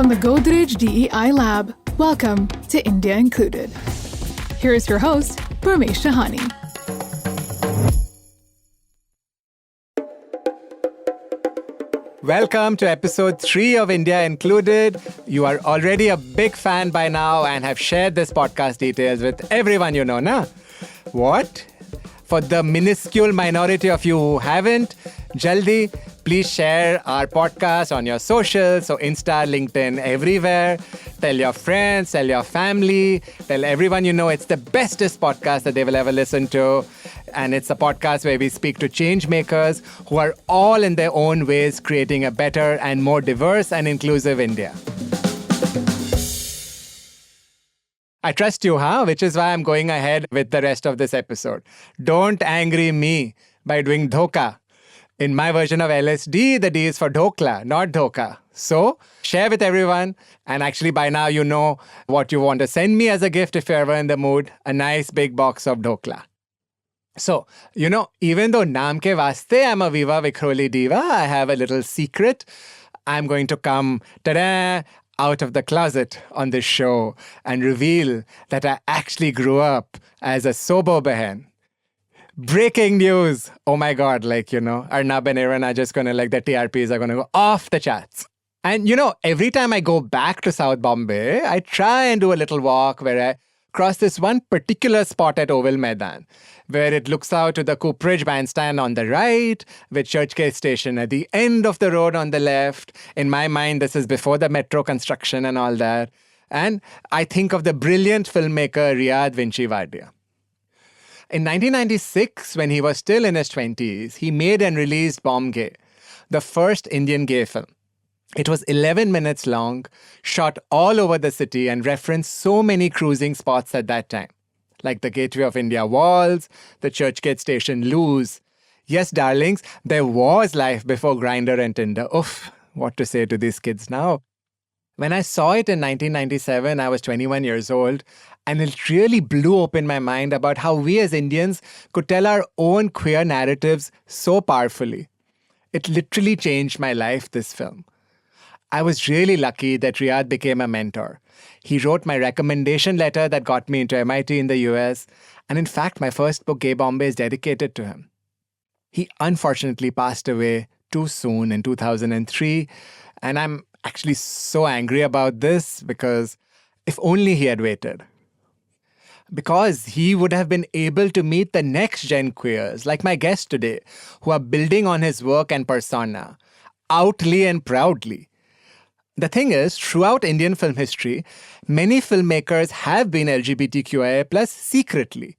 From the Godrej DEI Lab, welcome to India Included. Here's your host, Parmesh Shahani. Welcome to episode 3 of India Included. You are already a big fan by now and have shared this podcast details with everyone you know, na? What? For the minuscule minority of you who haven't, jaldi, please share our podcast on your socials, so Insta, LinkedIn, everywhere. Tell your friends, tell your family, tell everyone you know it's the bestest podcast that they will ever listen to. And it's a podcast where we speak to change makers who are all in their own ways creating a better and more diverse and inclusive India. I trust you, huh? Which is why I'm going ahead with the rest of this episode. Don't angry me by doing dhoka. In my version of LSD, the D is for dhokla, not dhoka. So, share with everyone. And actually, by now, you know what you want to send me as a gift if you're ever in the mood. A nice big box of dhokla. So, even though naam ke vaste I'm a Viva Vikhroli diva, I have a little secret. I'm going to come, ta-da, out of the closet on this show and reveal that I actually grew up as a sobo behen. Breaking news. Oh my God, Arnab and Aaron are just going to, the TRPs are going to go off the charts. And, every time I go back to South Bombay, I try and do a little walk where I cross this one particular spot at Oval Maidan, where it looks out to the Cooperage Bandstand on the right, with Churchgate Station at the end of the road on the left. In my mind, this is before the metro construction and all that. And I think of the brilliant filmmaker Riyad Vinci Wadia. In 1996, when he was still in his 20s, he made and released Bomb Gay, the first Indian gay film. It was 11 minutes long, shot all over the city and referenced so many cruising spots at that time, like the Gateway of India Walls, the Churchgate Station loos. Yes, darlings, there was life before Grindr and Tinder. Oof, what to say to these kids now? When I saw it in 1997, I was 21 years old, and it really blew open my mind about how we as Indians could tell our own queer narratives so powerfully. It literally changed my life, this film. I was really lucky that Riyad became a mentor. He wrote my recommendation letter that got me into MIT in the US, and in fact, my first book, Gay Bombay, is dedicated to him. He unfortunately passed away too soon in 2003, and I'm actually so angry about this because if only he had waited. Because he would have been able to meet the next gen queers, like my guest today, who are building on his work and persona, outly and proudly. The thing is, throughout Indian film history, many filmmakers have been LGBTQIA+ secretly.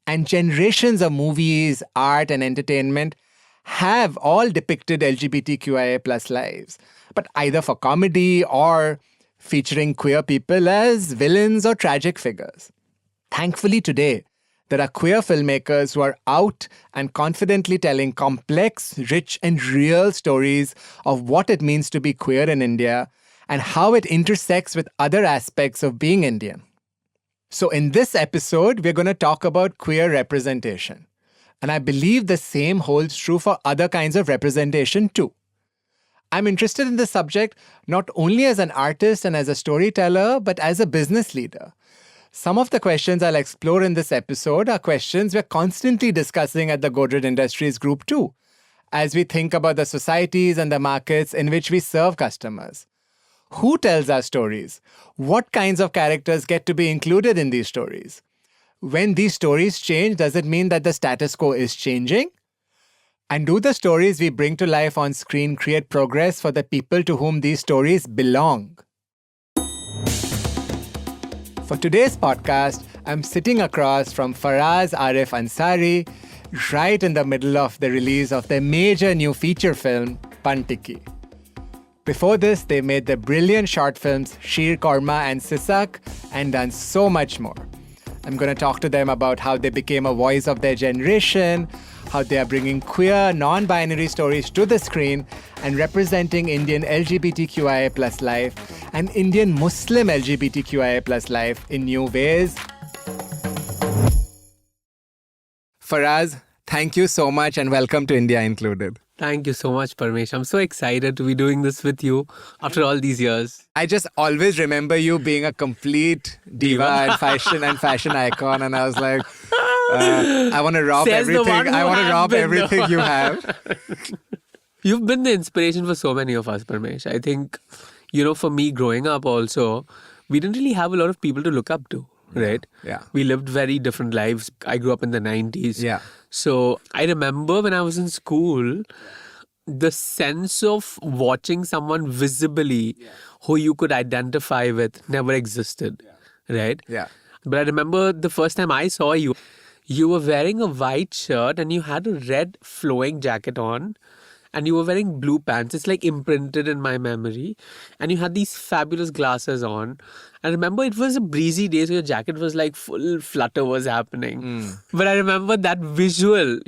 And generations of movies, art, and entertainment have all depicted LGBTQIA+ lives, but either for comedy or featuring queer people as villains or tragic figures. Thankfully today, there are queer filmmakers who are out and confidently telling complex, rich, and real stories of what it means to be queer in India and how it intersects with other aspects of being Indian. So in this episode, we're going to talk about queer representation. And I believe the same holds true for other kinds of representation too. I'm interested in this subject not only as an artist and as a storyteller, but as a business leader. Some of the questions I'll explore in this episode are questions we're constantly discussing at the Godrej Industries Group too, as we think about the societies and the markets in which we serve customers. Who tells our stories? What kinds of characters get to be included in these stories? When these stories change, does it mean that the status quo is changing? And do the stories we bring to life on screen create progress for the people to whom these stories belong? For today's podcast, I'm sitting across from Faraz Arif Ansari, right in the middle of the release of their major new feature film, Pantiki. Before this, they made the brilliant short films Sheer Korma and Sisak and done so much more. I'm going to talk to them about how they became a voice of their generation, how they are bringing queer, non-binary stories to the screen and representing Indian LGBTQIA+ life and Indian Muslim LGBTQIA+ life in new ways. Faraz, thank you so much and welcome to India Included. Thank you so much, Parmesh. I'm so excited to be doing this with you after all these years. I just always remember you being a complete diva and fashion icon, and I was like, I want to rob Says the everything. one who I want to has rob been, everything though. you have. You've been the inspiration for so many of us, Parmesh. I think, for me growing up also, we didn't really have a lot of people to look up to, right? Yeah. We lived very different lives. I grew up in the 90s. Yeah. So I remember when I was in school, the sense of watching someone visibly who you could identify with never existed, right? Yeah. But I remember the first time I saw you, you were wearing a white shirt and you had a red flowing jacket on and you were wearing blue pants. It's like imprinted in my memory. And you had these fabulous glasses on. I remember it was a breezy day, so your jacket was like full flutter was happening. But I remember that visual,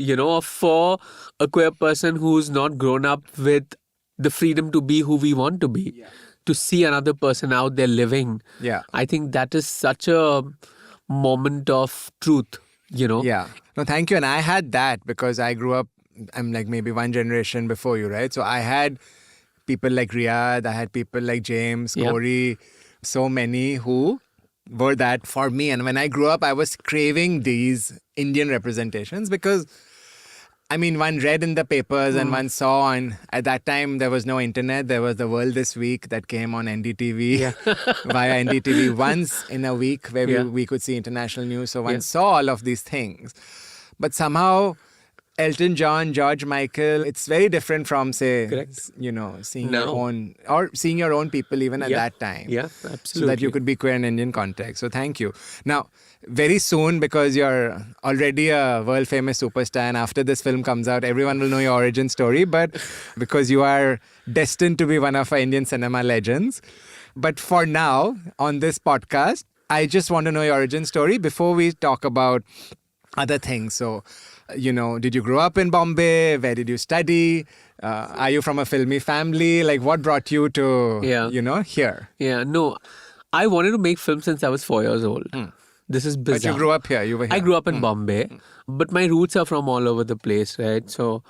for a queer person who's not grown up with the freedom to be who we want to be, to see another person out there living. Yeah. I think that is such a moment of truth, Yeah. No, thank you. And I had that because I grew up, I'm like maybe one generation before you, right? So I had people like Riyadh, I had people like James, Yeah. Corey, so many who were that for me. And when I grew up, I was craving these Indian representations because, I mean, one read in the papers and one saw, and at that time there was no internet. There was the World This Week that came on NDTV via NDTV once in a week where Yeah. we could see international news. So one saw all of these things. But somehow Elton John, George Michael, it's very different from, say, Correct. seeing No. your own, or seeing your own people even at that time. Yeah, So absolutely. that you could be queer in Indian context. So thank you. Now, very soon, because you're already a world famous superstar, and after this film comes out, everyone will know your origin story. But because you are destined to be one of our Indian cinema legends. But for now, on this podcast, I just want to know your origin story before we talk about other things. So, did you grow up in Bombay? Where did you study? Are you from a filmy family? Like, what brought you to, here? Yeah, no. I wanted to make films since I was 4 years old. This is bizarre. But you grew up here. You were here. I grew up in Bombay, but my roots are from all over the place, right? So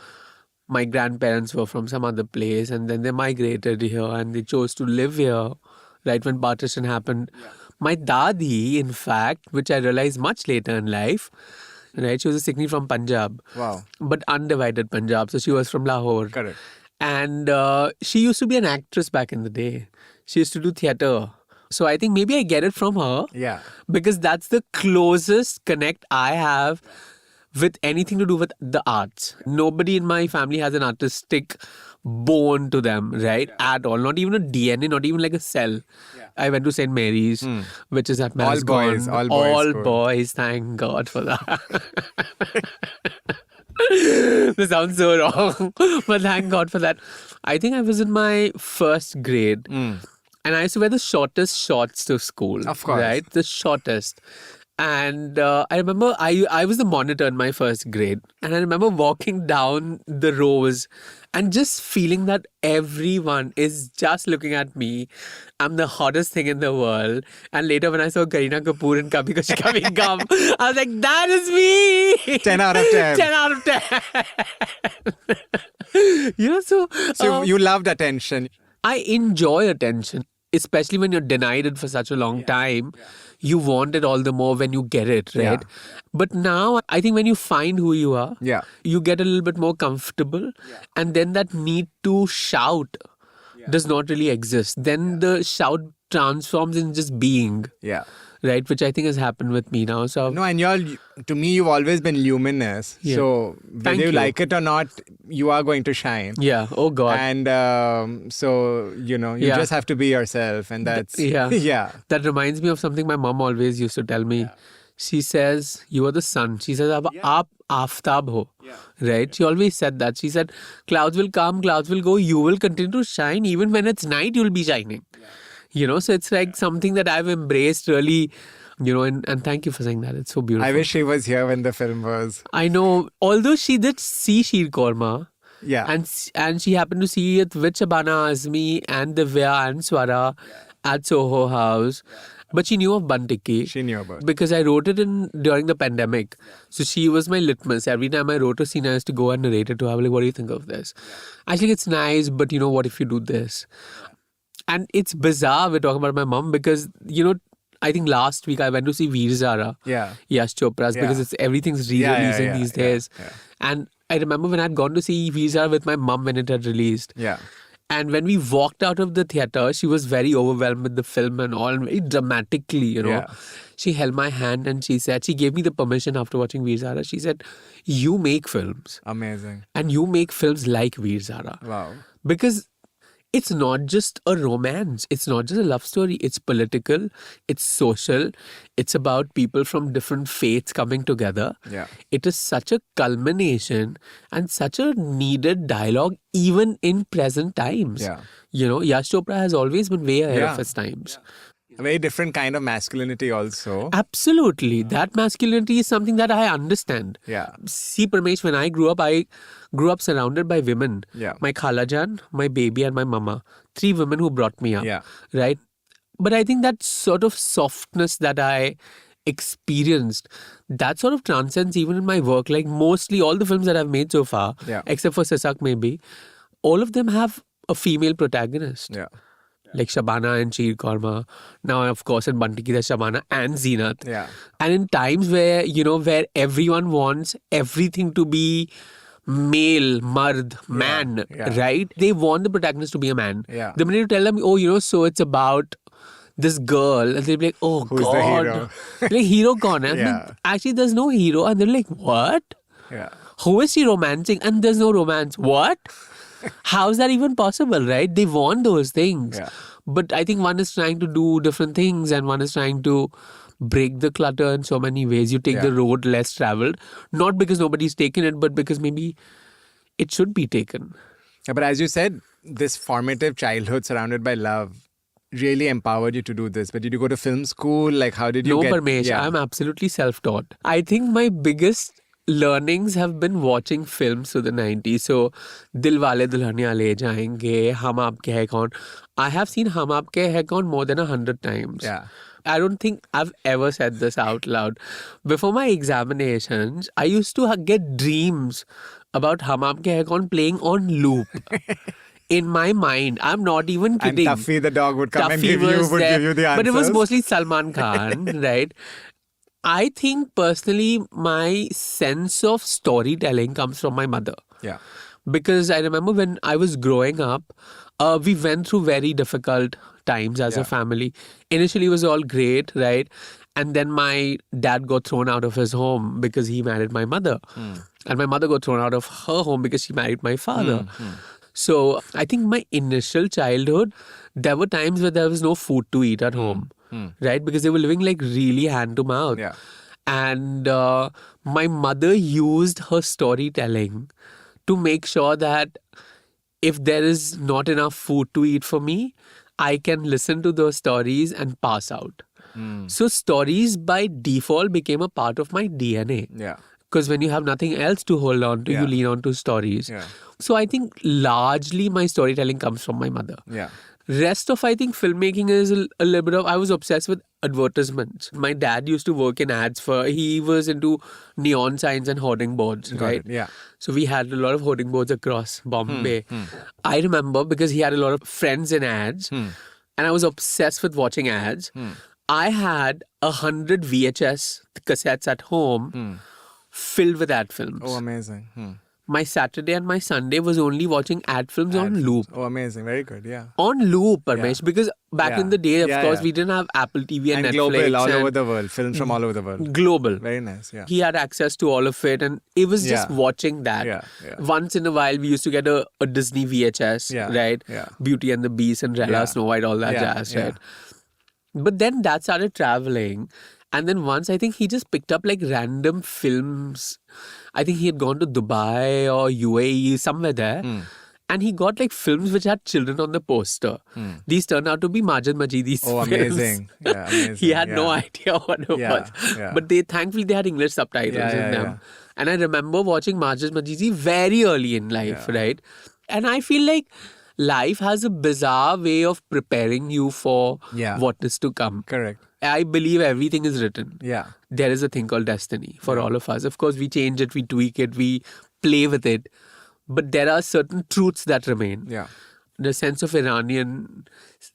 my grandparents were from some other place and then they migrated here and they chose to live here, right, when partition happened. My dadi, in fact, which I realized much later in life, right, she was a Sikhi from Punjab. Wow. But undivided Punjab. So she was from Lahore. Correct. And she used to be an actress back in the day. She used to do theatre. So I think maybe I get it from her. Yeah. Because that's the closest connect I have with anything to do with the arts. Nobody in my family has an artistic bone to them, right? At all. Not even a DNA, not even like a cell. I went to St. Mary's, which is at Mascon. boys, all boys All school. boys, thank God for that. This sounds so wrong, but thank God for that. I think I was in my first grade. And I used to wear the shortest shorts to school. Of course. Right? The shortest. And I remember I was the monitor in my first grade. And I remember walking down the rows and just feeling that everyone is just looking at me. I'm the hottest thing in the world. And later when I saw Kareena Kapoor in Kabhi Khushi Kabhi Gum, I was like, that is me! 10 out of 10. 10 out of 10. So you loved attention. I enjoy attention, especially when you're denied it for such a long time. You want it all the more when you get it, right? Yeah. But now, I think when you find who you are, Yeah. you get a little bit more comfortable. And then that need to shout does not really exist. Then the shout transforms in just being, Yeah. right? Which I think has happened with me now. So No, and to me, you've always been luminous. Yeah. So whether Thank you you. like it or not, you are going to shine. yeah, oh God. And so, you Yeah. just have to be yourself. And that's, yeah. yeah. That reminds me of something my mom always used to tell me. She says, you are the sun. She says, aap aftab ho. Right? She always said that. She said, clouds will come, clouds will go. You will continue to shine. Even when it's night, you'll be shining. So it's like something that I've embraced really, and thank you for saying that. It's so beautiful. I wish she was here when the film was. I know. Although she did see Sheer Korma. Yeah. And she happened to see it with Shabana Azmi and Divya and Swara at Soho House. But she knew of Bun Tikki. She knew about it. Because I wrote it during the pandemic. So she was my litmus. Every time I wrote a scene, I used to go and narrate it to her. I was like, what do you think of this? I think it's nice, but what if you do this? And it's bizarre we're talking about my mom because, I think last week I went to see Veer Zara. Yeah. Yash Chopra's because everything's re-releasing these days. Yeah. And I remember when I'd gone to see Veer Zara with my mom when it had released. Yeah. And when we walked out of the theatre, she was very overwhelmed with the film and all, and very dramatically, Yeah. She held my hand and she gave me the permission after watching Veer Zara. She said, you make films. Amazing. And you make films like Veer Zara. Wow. Because it's not just a romance. It's not just a love story. It's political. It's social. It's about people from different faiths coming together. Yeah. It is such a culmination and such a needed dialogue even in present times. Yeah. Yash Chopra has always been way ahead Yeah. of his times. A very different kind of masculinity also. Absolutely. That masculinity is something that I understand. Yeah. See, Parmesh, when I grew up surrounded by women. Yeah. My Khalajan, my baby and my mama. 3 women who brought me up. Yeah. Right? But I think that sort of softness that I experienced, that sort of transcends even in my work. Like mostly all the films that I've made so far, Yeah. except for Sasak maybe, all of them have a female protagonist. Yeah. Like Shabana and Sheer Korma. Now, of course, in Bun Tikki, there's Shabana and Zeenat. Yeah. And in times where, where everyone wants everything to be male, mard, man, yeah. right? They want the protagonist to be a man. Yeah. The minute you tell them, so it's about this girl, and they'll be like, oh, Who's the God. hero? Like, hero gone. I mean, Yeah. actually, there's no hero. And they're like, what? Yeah. Who is he romancing? And there's no romance. What? How is that even possible, right? They want those things. Yeah. But I think one is trying to do different things and one is trying to break the clutter in so many ways. You take the road less traveled, not because nobody's taken it, but because maybe it should be taken. Yeah, but as you said, this formative childhood surrounded by love really empowered you to do this. But did you go to film school? Like, how did you No, get... Parmesh, I'm absolutely self-taught. I think my biggest learnings have been watching films through the 90s. So, Dilwale Dulhania Le Jayenge, Hum Aapke Hai Kaun. I have seen Hum Aapke Hai Kaun more than 100 times. Yeah. I don't think I've ever said this out loud. Before my examinations, I used to get dreams about Hum Aapke Hai Kaun playing on loop. In my mind, I'm not even kidding. And Tuffy the dog would come and Tuffy give you was the answers. But it was mostly Salman Khan, right? I think personally, my sense of storytelling comes from my mother. Yeah. Because I remember when I was growing up, we went through very difficult times as a family. Initially, it was all great, right? And then my dad got thrown out of his home because he married my mother. And my mother got thrown out of her home because she married my father. So I think my initial childhood, there were times where there was no food to eat at home, right? Because they were living like really hand to mouth. Yeah. And my mother used her storytelling to make sure that if there is not enough food to eat for me, I can listen to those stories and pass out. So stories by default became a part of my DNA. Yeah. Because when you have nothing else to hold on to, you lean on to stories. Yeah. So I think largely my storytelling comes from my mother. Yeah. Rest of, I think, filmmaking is a little bit of, I was obsessed with advertisements. My dad used to work in ads he was into neon signs and hoarding boards, right? Yeah. So we had a lot of hoarding boards across Bombay. I remember because he had a lot of friends in ads and I was obsessed with watching ads. I had 100 VHS cassettes at home filled with ad films. Oh, amazing. My Saturday and my Sunday was only watching ad films on loop. Oh, amazing. Very good. Yeah. On loop, Parmesh, because back in the day, of course, we didn't have Apple TV and Netflix. Global, all over the world. Films from all over the world. Global. Very nice. Yeah. He had access to all of it and it was just watching that. Yeah. Once in a while, we used to get a Disney VHS, right? Yeah. Beauty and the Beast, Cinderella, Snow White, all that jazz, right? But then that started traveling. And then once I think he just picked up like random films. I think he had gone to Dubai or UAE, somewhere there. And he got like films which had children on the poster. These turned out to be Majid Majidi's films. Amazing. Yeah, amazing. He had no idea what it was. But thankfully they had English subtitles in them. And I remember watching Majid Majidi very early in life, right? And I feel like life has a bizarre way of preparing you for Yeah. what is to come. Correct. I believe everything is written. Yeah. There is a thing called destiny for all of us. Of course, we change it, we tweak it, we play with it. But there are certain truths that remain. Yeah. The sense of Iranian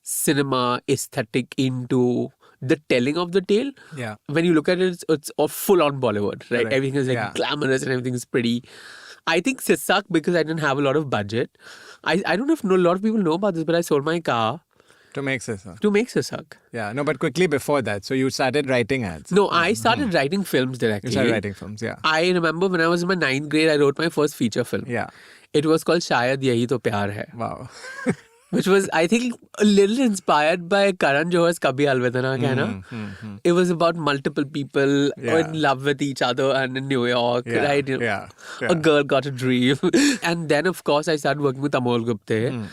cinema aesthetic into the telling of the tale. Yeah. When you look at it, it's all full on Bollywood, right? Correct. Everything is like Yeah. glamorous and everything is pretty. I think Sisak, because I didn't have a lot of budget. I don't know if a lot of people know about this, but I sold my car To make sense. Huh? to make Sisak. Yeah. No, but quickly before that. So you started writing ads. No, I started writing films directly. You started writing films. Yeah. I remember when I was in my 9th grade, I wrote my first feature film. Yeah. It was called Shayad Yahi To Pyar Hai, Wow. which was, I think, a little inspired by Karan Johar's Kabhi Alvida Na Kehna. It was about multiple people Yeah. in love with each other and in New York, Yeah, right? You know, yeah, A girl got a dream. And then, of course, I started working with Amol Gupte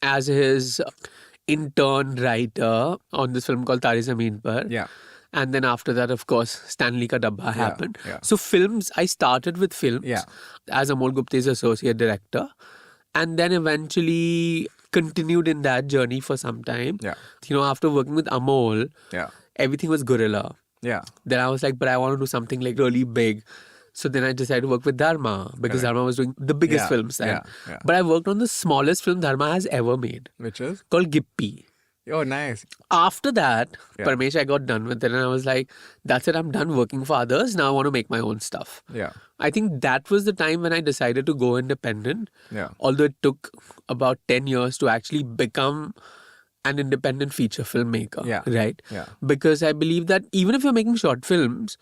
as his intern writer on this film called Tare Zameen Par. Yeah. And then after that, of course, Stanley Ka Dabba happened. yeah. So films, I started with films Yeah. as Amol Gupte's associate director. And then eventually continued in that journey for some time. Yeah. You know, after working with Amol, Yeah. everything was guerrilla. Yeah. Then I was like, but I want to do something like really big. So then I decided to work with Dharma because Dharma was doing the biggest Yeah, films then. yeah, yeah. But I worked on the smallest film Dharma has ever made Which is? called Gippy. Oh, nice. After that, Yeah. Parmesh, I got done with it and I was like, that's it, I'm done working for others. Now I want to make my own stuff. Yeah. I think that was the time when I decided to go independent. Yeah. Although it took about 10 years to actually become an independent feature filmmaker. Yeah. Right? Yeah. Because I believe that even if you're making short films,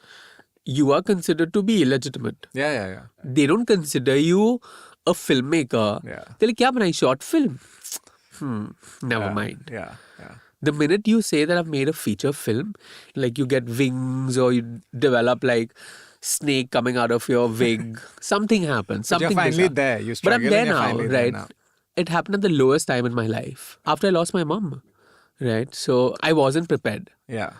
you are considered to be illegitimate. Yeah. Yeah. Yeah. They don't consider you a filmmaker. Yeah. They're like, kya banai, short film? Never mind. Yeah. Yeah. The minute you say that I've made a feature film, like you get wings or you develop like snake coming out of your wig, something happens. But you're Something finally bizarre. there. You But I'm struggle there and you're now, finally there right? now. It happened at the lowest time in my life after I lost my mom, right? So I wasn't prepared. Yeah.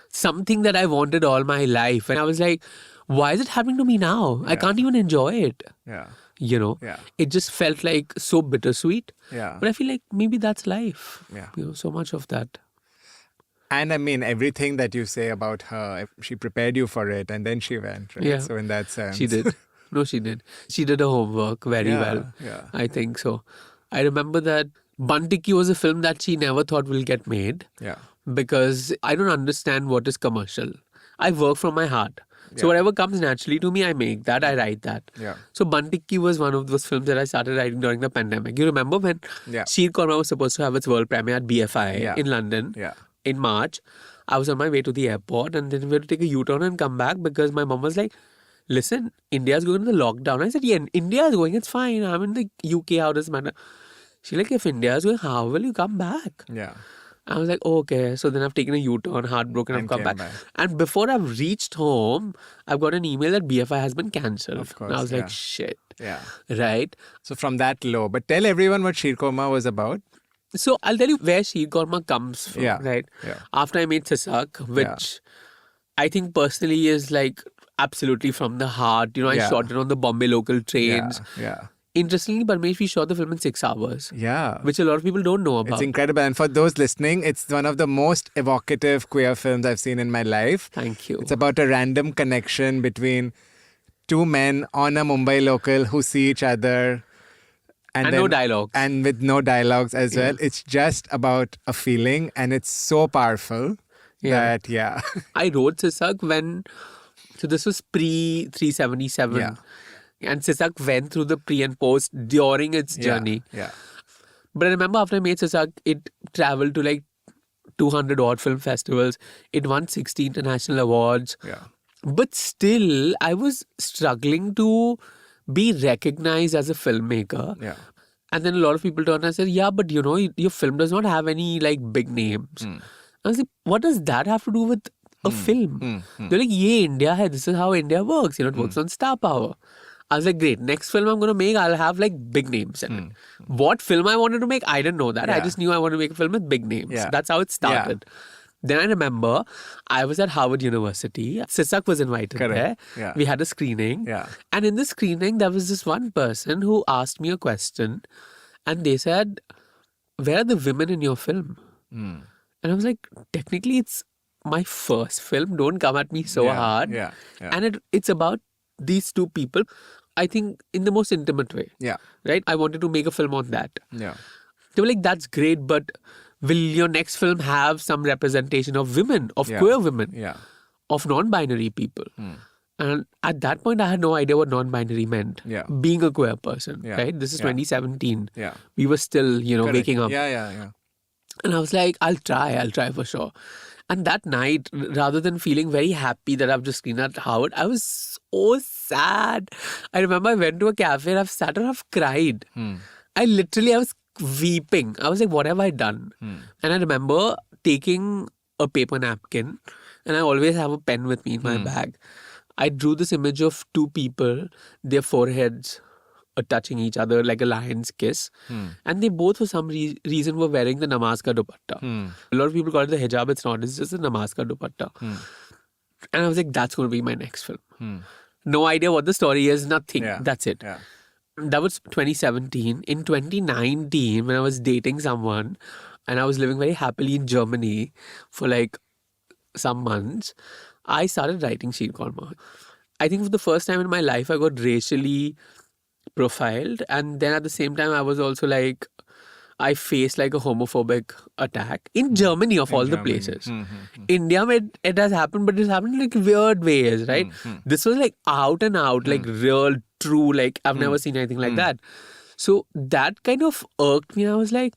Something that I wanted all my life. And I was like, why is it happening to me now? I can't even enjoy it. Yeah. You know, Yeah. it just felt like so bittersweet. Yeah. But I feel like maybe that's life. Yeah. You know, so much of that. And I mean, everything that you say about her, she prepared you for it and then she went, right? Yeah. So in that sense. She did. No, she did. She did her homework very Yeah, well. yeah. I think so. I remember that Bantiki was a film that she never thought will get made Yeah. because I don't understand what is commercial. I work from my heart. So Yeah. whatever comes naturally to me, I make that, I write that. Yeah. So Bantiki was one of those films that I started writing during the pandemic. You remember when Yeah. Sheer Korma was supposed to have its world premiere at BFI Yeah. in London Yeah. in March. I was on my way to the airport and then we had to take a U-turn and come back because my mom was like, listen, India's going to the lockdown. I said, yeah, India is going, it's fine. I'm in the UK, how does it matter? She's like, if India is going, how will you come back? Yeah. I was like, oh, okay. So then I've taken a U-turn, heartbroken, I've And come came back. back. And before I've reached home, I've got an email that BFI has been cancelled. Of course, and I was yeah. like, shit. Yeah. Right? So from that low, but tell everyone what Sheer Korma was about. So I'll tell you where Sheer Korma comes from, Yeah, right? yeah. After I made Sisak, which I think personally is like absolutely from the heart. You know, I Yeah. shot it on the Bombay local trains. Yeah. Interestingly, Parmesh, we shot the film in 6 hours, Yeah. which a lot of people don't know about. It's incredible. And for those listening, it's one of the most evocative queer films I've seen in my life. Thank you. It's about a random connection between two men on a Mumbai local who see each other. And no dialogues. And with no dialogues as well. It's just about a feeling and it's so powerful Yeah. that, yeah. I wrote Sisak when, so this was pre 377. Yeah. And Sisak went through the pre and post during its journey. Yeah. But I remember after I made Sisak, it traveled to like 200 odd film festivals. It won 60 international awards. Yeah. But still, I was struggling to be recognized as a filmmaker. Yeah. And then a lot of people turned and said, yeah, but you know, your film does not have any like big names. I was like, what does that have to do with a film? They're like, yeah, India hai. This is how India works. You know, it works on star power. I was like, great. Next film I'm going to make, I'll have like big names in it. What film I wanted to make, I didn't know that. I Yeah. just knew I wanted to make a film with big names. Yeah. That's how it started. Then I remember I was at Harvard University. Sisak was invited Correct. there. Yeah. We had a screening. Yeah. And in the screening, there was this one person who asked me a question. And they said, where are the women in your film? And I was like, technically it's my first film. Don't come at me so hard. Yeah. And it's about these two people, I think, in the most intimate way. Yeah. Right? I wanted to make a film on that. Yeah. They were like, that's great, but will your next film have some representation of women, of queer women, Yeah. of non-binary people? And at that point, I had no idea what non-binary meant. Yeah. Being a queer person, Yeah. right? This is Yeah. 2017. Yeah. We were still, Correct. waking up. Yeah. And I was like, I'll try for sure. And that night, rather than feeling very happy that I've just screened at Howard, I was so sad. I remember I went to a cafe and I've sat and I've cried. I was weeping. I was like, what have I done? And I remember taking a paper napkin, and I always have a pen with me in my bag. I drew this image of two people, their foreheads are touching each other like a lion's kiss. And they both, for some reason, were wearing the namaz ka dupatta. A lot of people call it the hijab. It's not. It's just a namaz ka dupatta. And I was like, that's going to be my next film. No idea what the story is, nothing. Yeah. That's it. Yeah. That was 2017. In 2019, when I was dating someone and I was living very happily in Germany for like some months, I started writing Sheer Korma. I think for the first time in my life, I got racially profiled. And then at the same time, I was also like, I faced like a homophobic attack in Germany of all the places. India, it has happened, but it's happened in like weird ways, right? This was like out and out, like real, true, like I've never seen anything like that. So that kind of irked me. I was like,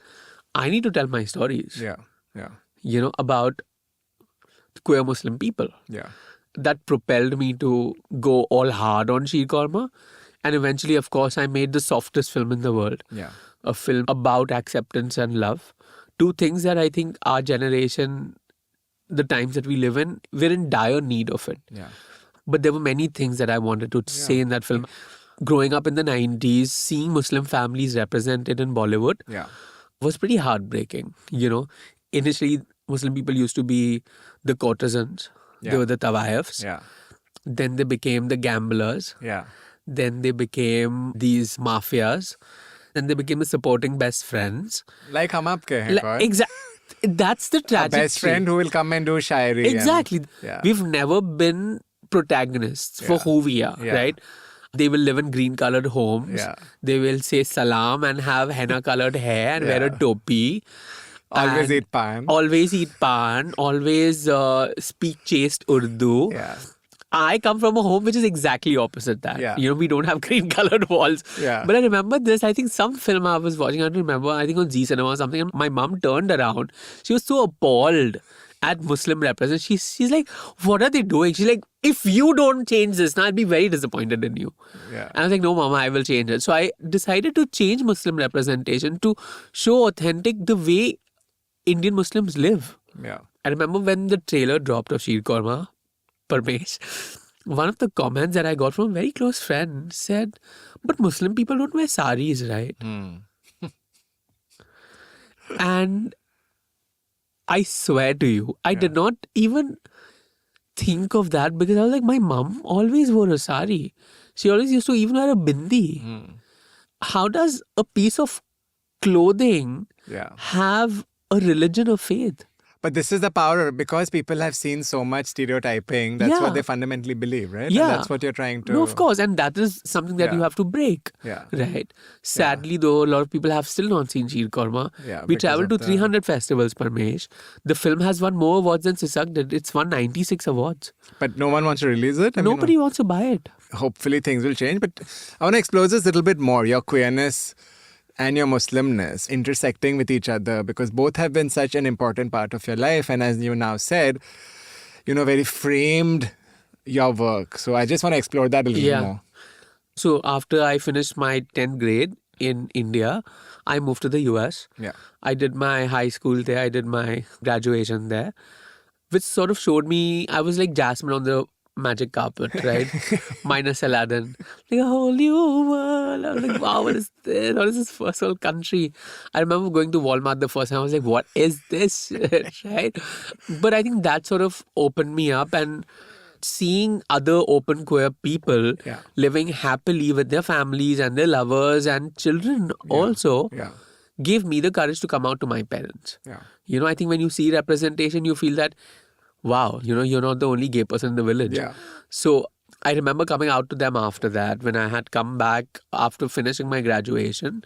I need to tell my stories, Yeah. About queer Muslim people. Yeah. That propelled me to go all hard on Sheer Korma. And eventually, of course, I made the softest film in the world. Yeah. A film about acceptance and love. Two things that I think our generation, the times that we live in, we're in dire need of it. Yeah. But there were many things that I wanted to say in that film. Growing up in the 90s, seeing Muslim families represented in Bollywood was pretty heartbreaking. Initially, Muslim people used to be the courtesans. They were the tawayafs. Yeah. Then they became the gamblers. Yeah. Then they became these mafias. Then they became the supporting best friends. Like hum aapke hain koi? Exactly. That's the A tragedy. best friend who will come and do shairi. Exactly. Yeah. We've never been protagonists for who we are, right? They will live in green-colored homes. Yeah. They will say salam and have henna-colored hair and wear a topi. Always and eat pan. Always eat pan. Always speak chaste Urdu. Yeah. I come from a home which is exactly opposite that. Yeah. We don't have green-colored walls. Yeah. But I remember this, I think some film I was watching, I don't remember, I think on Zee Cinema or something, and my mom turned around. She was so appalled at Muslim representation. She's like, what are they doing? She's like, if you don't change this, now I'll be very disappointed in you. Yeah. And I was like, no, Mama, I will change it. So I decided to change Muslim representation to show authentic the way Indian Muslims live. Yeah. I remember when the trailer dropped of Sheer Korma, Parmesh, one of the comments that I got from a very close friend said, but Muslim people don't wear saris, right? And I swear to you, I did not even think of that because I was like, my mom always wore a sari. She always used to even wear a bindi. How does a piece of clothing have a religion or faith? But this is the power because people have seen so much stereotyping. That's what they fundamentally believe, right? Yeah. And that's what you're trying to... No, of course. And that is something that you have to break. Yeah. Right. Sadly, though, a lot of people have still not seen Sheer Korma. Yeah, We because traveled to of the- 300 festivals, Parmesh. The film has won more awards than Sisak did. It's won 96 awards. But no one wants to release it? I mean, Nobody wants to buy it. hopefully things will change. But I want to explore this a little bit more. Your queerness and your Muslimness intersecting with each other because both have been such an important part of your life. And as you now said, very framed your work. So I just want to explore that a little more. So after I finished my 10th grade in India, I moved to the US. Yeah. I did my high school there. I did my graduation there, which sort of showed me I was like Jasmine on the magic carpet, right? Minus Aladdin. Like a whole new world. I was like, wow, what is this? What is this first world country? I remember going to Walmart the first time. I was like, what is this shit, right? But I think that sort of opened me up and seeing other open queer people living happily with their families and their lovers and children also. Yeah. gave me the courage to come out to my parents. Yeah. You know, I think when you see representation, you feel that, wow, you know, you're not the only gay person in the village. Yeah. So I remember coming out to them after that, when I had come back after finishing my graduation.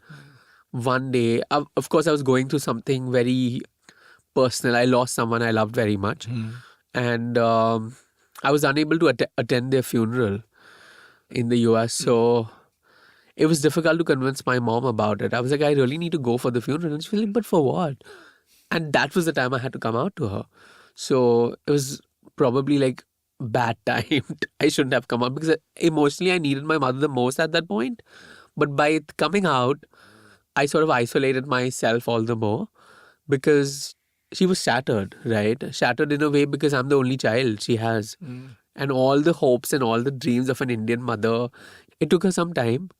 One day, of course, I was going through something very personal. I lost someone I loved very much. And I was unable to attend their funeral in the US. So it was difficult to convince my mom about it. I was like, I really need to go for the funeral. And she was like, but for what? And that was the time I had to come out to her. So it was probably like bad timed. I shouldn't have come out because emotionally I needed my mother the most at that point. But by it coming out, I sort of isolated myself all the more because she was shattered, right? Shattered in a way because I'm the only child she has. And all the hopes and all the dreams of an Indian mother, it took her some time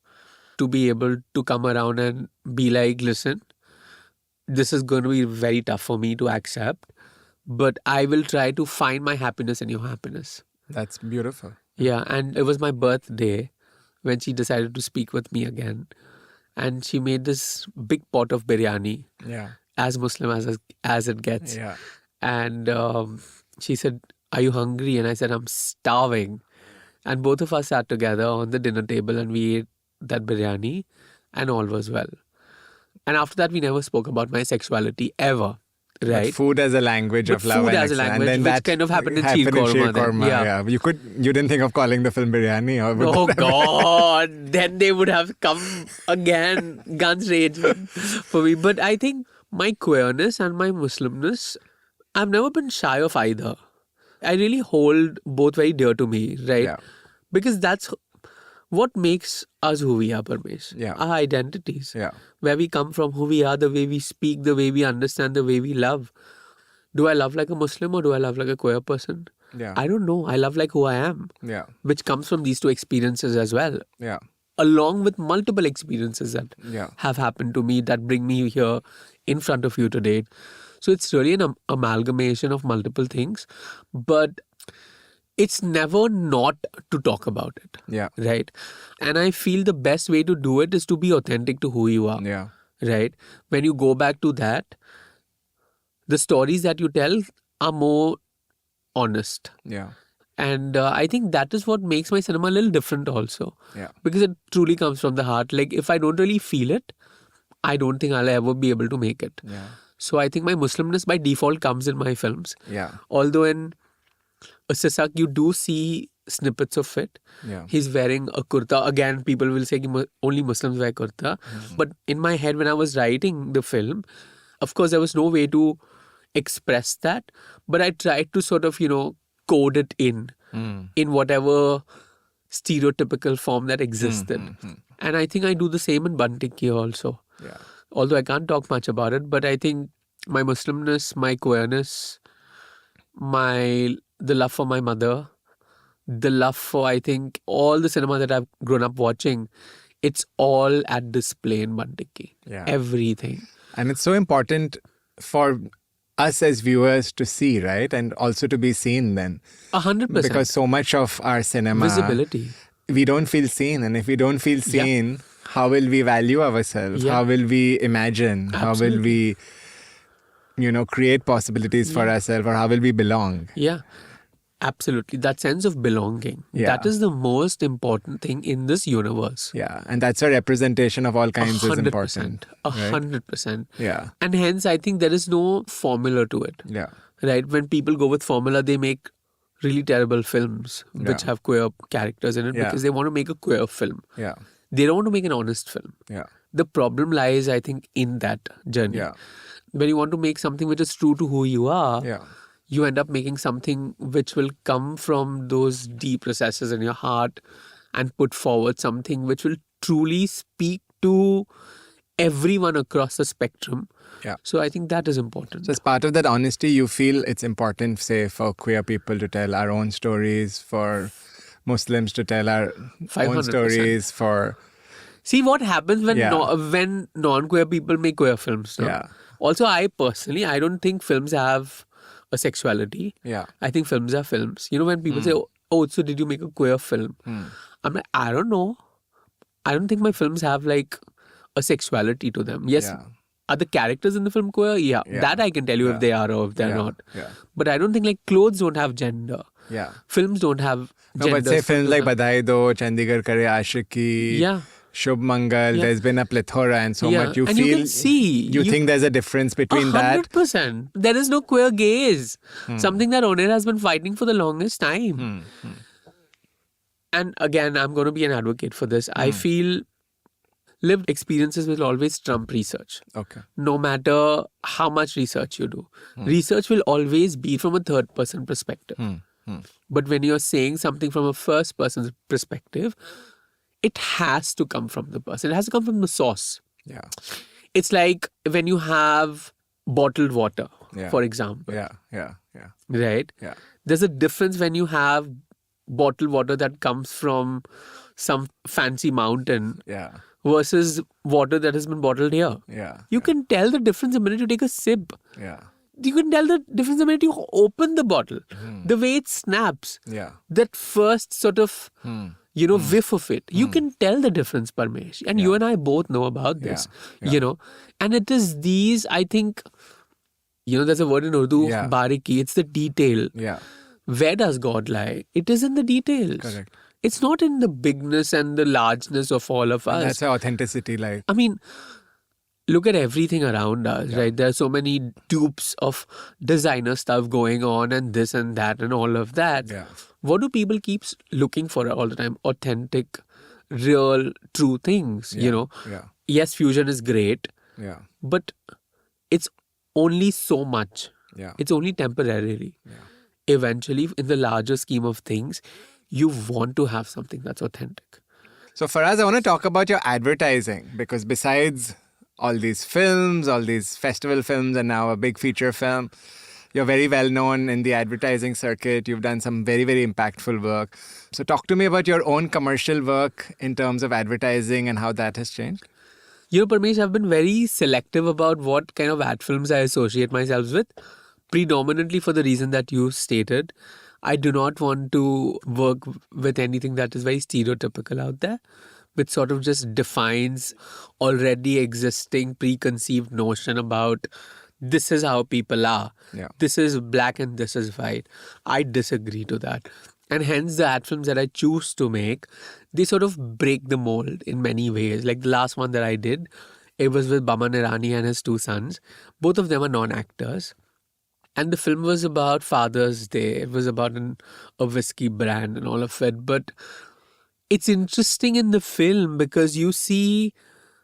to be able to come around and be like, listen, this is going to be very tough for me to accept, but I will try to find my happiness in your happiness. That's beautiful. Yeah, and it was my birthday when she decided to speak with me again. And she made this big pot of biryani, Yeah. as Muslim as it gets. Yeah. And she said, are you hungry? And I said, I'm starving. And both of us sat together on the dinner table and we ate that biryani and all was well. And after that, we never spoke about my sexuality ever. But Right? food as a language But of love food and as a acceptance. language, And then which that kind of happened in Sheer Korma then. Yeah. You didn't think of calling the film biryani, or would Oh that- God! Then they would have come again, guns raging for me. But I think my queerness and my Muslimness, I've never been shy of either. I really hold both very dear to me, right? Yeah. Because that's what makes us who we are, Parmesh. Yeah. Our identities. Yeah. Where we come from, who we are, the way we speak, the way we understand, the way we love. Do I love like a Muslim or do I love like a queer person? Yeah. I don't know. I love like who I am, Yeah. which comes from these two experiences as well, Yeah. along with multiple experiences that Yeah. have happened to me that bring me here in front of you today. So it's really an amalgamation of multiple things, but it's never not to talk about it, Yeah. right? And I feel the best way to do it is to be authentic to who you are, Yeah. right? When you go back to that, the stories that you tell are more honest. Yeah. And I think that is what makes my cinema a little different also. Yeah. Because it truly comes from the heart. Like if I don't really feel it, I don't think I'll ever be able to make it. Yeah. So I think my Muslimness by default comes in my films. Yeah. Although in Sisak you do see snippets of it. Yeah. He's wearing a kurta. Again, people will say only Muslims wear kurta. But in my head when I was writing the film, of course there was no way to express that. But I tried to sort of, code it in whatever stereotypical form that existed. And I think I do the same in Bantikki also. Yeah. Although I can't talk much about it, but I think my Muslimness, my queerness, the love for my mother, the love for, I think, all the cinema that I've grown up watching, it's all at display in Bantikki. Yeah. Everything. And it's so important for us as viewers to see, right? And also to be seen then. 100%. Because so much of our cinema, visibility. we don't feel seen. And if we don't feel seen, how will we value ourselves? Yeah. How will we imagine? How will we, create possibilities for ourselves? Or how will we belong? Yeah. Absolutely. That sense of belonging. Yeah. That is the most important thing in this universe. Yeah. And that's a representation of all kinds is important. 100%. Yeah. And hence, I think there is no formula to it. Yeah. Right? When people go with formula, they make really terrible films which have queer characters in it because they want to make a queer film. Yeah. They don't want to make an honest film. Yeah. The problem lies, I think, in that journey. Yeah. When you want to make something which is true to who you are, Yeah. you end up making something which will come from those deep recesses in your heart and put forward something which will truly speak to everyone across the spectrum. Yeah. So I think that is important. So as part of that honesty, you feel it's important, say, for queer people to tell our own stories, for Muslims to tell our own 500%. stories, for... See what happens when Yeah. when non-queer people make queer films. No? Yeah. Also, I don't think films have a sexuality. Yeah. I think films are films. When people say, oh, so did you make a queer film? I'm like, I don't know. I don't think my films have like a sexuality to them. Yes, Yeah. Are the characters in the film queer? Yeah. Yeah. That I can tell you Yeah. if they are or if they're Yeah. not. Yeah. But I don't think like clothes don't have gender. Yeah. Films don't have No, gender. but say films like Badai Do, Chandigarh Kare Aashiki, Yeah. Shubh Mangal, Yeah. there's been a plethora and so Yeah. much. You And feel you can see. you think there's a difference between that? 100%. There is no queer gaze. Something that Oner has been fighting for the longest time. And again, I'm going to be an advocate for this. I feel lived experiences will always trump research. Okay. No matter how much research you do. Research will always be from a third person perspective. But when you're saying something from a first person's perspective, it has to come from the person. It has to come from the source. Yeah. It's like when you have bottled water, Yeah. for example, Yeah. Yeah. Yeah. right? Yeah. There's a difference when you have bottled water that comes from some fancy mountain Yeah. versus water that has been bottled here. Yeah. You can tell the difference the minute you take a sip. Yeah. You can tell the difference the minute you open the bottle. The way it snaps. Yeah. That first sort of, whiff of it. You can tell the difference, Parmesh. And you and I both know about this, Yeah. And it is these, I think, there's a word in Urdu, Yeah. bariki. It's the detail. Yeah. Where does God lie? It is in the details. Correct. It's not in the bigness and the largeness of all of us. That's authenticity, like. I mean, look at everything around us, right? There are so many dupes of designer stuff going on and this and that and all of that. Yeah. What do people keep looking for all the time? Authentic, real, true things, Yeah. Yes, fusion is great, Yeah. but it's only so much. Yeah. It's only temporarily. Eventually, in the larger scheme of things, you want to have something that's authentic. So Faraz, I want to talk about your advertising, because besides all these films, all these festival films, and now a big feature film, you're very well known in the advertising circuit. You've done some very, very impactful work. So talk to me about your own commercial work in terms of advertising and how that has changed. Parmesh, I've been very selective about what kind of ad films I associate myself with, predominantly for the reason that you stated. I do not want to work with anything that is very stereotypical out there, which sort of just defines already existing preconceived notion about this is how people are. Yeah. This is black and this is white. I disagree to that. And hence the ad films that I choose to make, they sort of break the mold in many ways. Like the last one that I did, it was with Baman Irani and his two sons. Both of them are non-actors. And the film was about Father's Day. It was about a whiskey brand and all of it. But it's interesting in the film because you see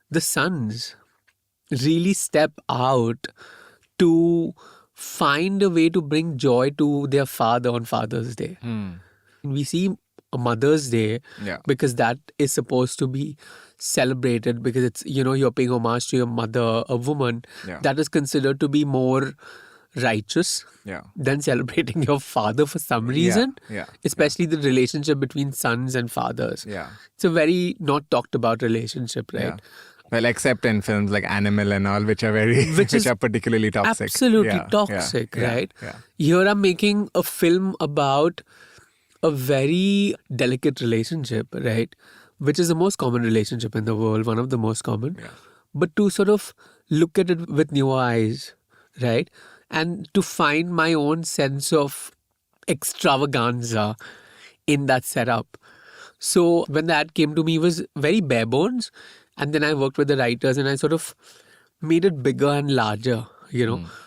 the sons really step out to find a way to bring joy to their father on Father's Day. We see a Mother's Day Yeah. because that is supposed to be celebrated because it's, you're paying homage to your mother, a woman Yeah. that is considered to be more righteous Yeah. than celebrating your father for some reason. Yeah. Especially the relationship between sons and fathers. Yeah. It's a very not talked about relationship, right? Yeah. Well, except in films like Animal and all, which are very, which is are particularly toxic. Absolutely Yeah, toxic, yeah, right? Yeah. Here I'm making a film about a very delicate relationship, right? Which is the most common relationship in the world, one of the most common. Yeah. But to sort of look at it with new eyes, right? And to find my own sense of extravaganza in that setup. So when that came to me, it was very bare bones. And then I worked with the writers and I sort of made it bigger and larger,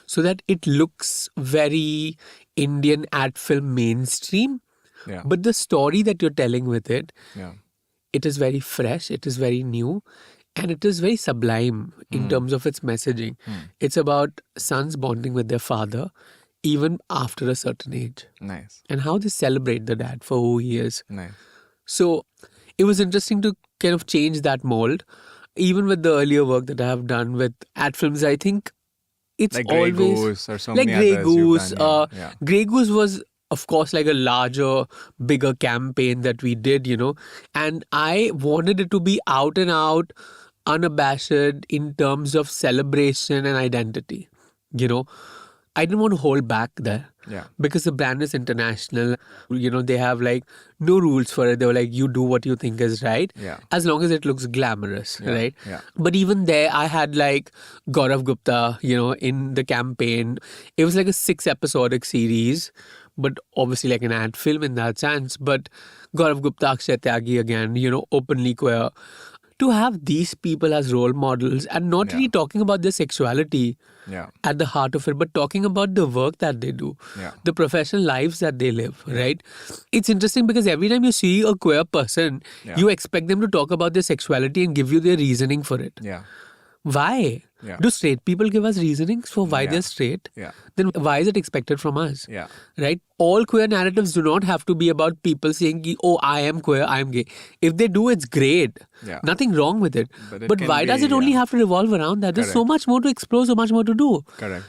so that it looks very Indian ad film mainstream. Yeah. But the story that you're telling with it, Yeah. it is very fresh, it is very new, and it is very sublime in terms of its messaging. It's about sons bonding with their father even after a certain age Nice. and how they celebrate the dad for who he is. Nice. So it was interesting to kind of change that mold. Even with the earlier work that I have done with ad films, I think it's Like Grey always Goose or so like many Grey others you've Goose. done, yeah. Grey Goose was, of course, like a larger, bigger campaign that we did, and I wanted it to be out and out, unabashed in terms of celebration and identity. I didn't want to hold back there. Yeah. Because the brand is international. They have like no rules for it. They were like, you do what you think is right. Yeah. As long as it looks glamorous, Yeah, right? yeah. But even there, I had like Gaurav Gupta, in the campaign. It was like a 6-episodic series, but obviously like an ad film in that sense. But Gaurav Gupta, Akshay Tyagi again, openly queer. To have these people as role models and not really talking about their sexuality Yeah. at the heart of it, but talking about the work that they do, Yeah. the professional lives that they live, right? It's interesting because every time you see a queer person, you expect them to talk about their sexuality and give you their reasoning for it. Yeah. Why? Yeah. Do straight people give us reasonings for why Yeah. they're straight? Yeah. Then why is it expected from us? Yeah. Right? All queer narratives do not have to be about people saying, oh, I am queer, I am gay. If they do, it's great. Yeah. Nothing wrong with it. But it But can why does be, it only yeah. have to revolve around that? There's so Correct. much more to explore, so much more to do. Correct.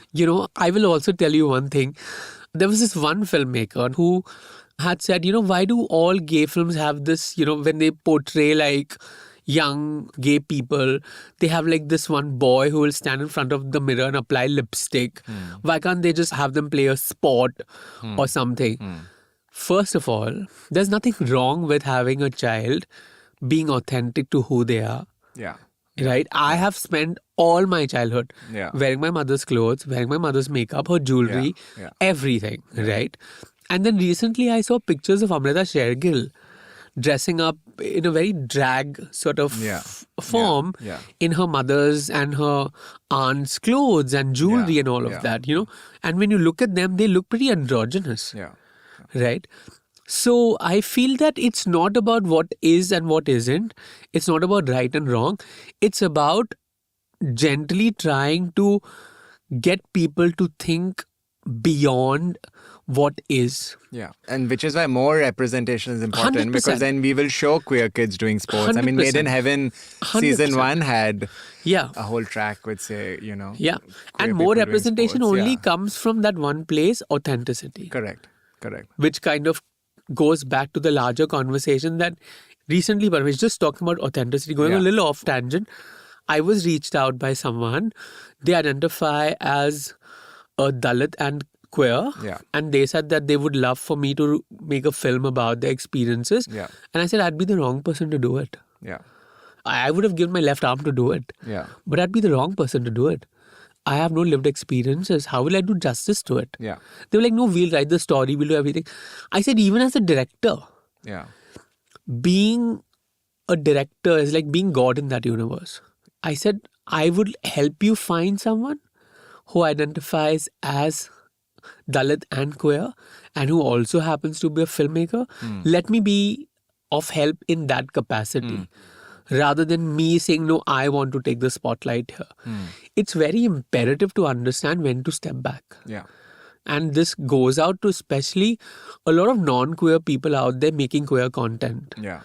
I will also tell you one thing. There was this one filmmaker who had said, why do all gay films have this, when they portray like young gay people, they have like this one boy who will stand in front of the mirror and apply lipstick. Why can't they just have them play a sport or something? First of all, there's nothing wrong with having a child being authentic to who they are. Yeah. Right? I have spent all my childhood Yeah. wearing my mother's clothes, wearing my mother's makeup, her jewelry, Yeah. everything, right? And then recently I saw pictures of Amrita Shergill dressing up in a very drag sort of form Yeah. in her mother's and her aunt's clothes and jewelry Yeah. and all of Yeah. that, And when you look at them, they look pretty androgynous. Yeah. Right? So I feel that it's not about what is and what isn't. It's not about right and wrong. It's about gently trying to get people to think beyond what is. Yeah. And which is why more representation is important 100%. because then we will show queer kids doing sports. I mean, Made in 100%. Heaven 100%. season 1 had Yeah. a whole track with, say, Yeah. queer And more people doing representation sports. only Yeah. comes from that one place, authenticity. Correct. Which kind of goes back to the larger conversation that recently, Parmesh, just talking about authenticity, going a little off tangent. I was reached out by someone. They identify as a Dalit and queer. Yeah. And they said that they would love for me to make a film about their experiences. Yeah. And I said, I'd be the wrong person to do it. Yeah. I would have given my left arm to do it. Yeah. But I'd be the wrong person to do it. I have no lived experiences. How will I do justice to it? Yeah. They were like, no, we'll write the story, we'll do everything. I said, even as a director, Yeah. being a director is like being God in that universe. I said, I would help you find someone who identifies as Dalit and queer and who also happens to be a filmmaker. Let me be of help in that capacity. Rather than me saying, no, I want to take the spotlight here. It's very imperative to understand when to step back. Yeah. And this goes out to especially a lot of non-queer people out there making queer content. Yeah.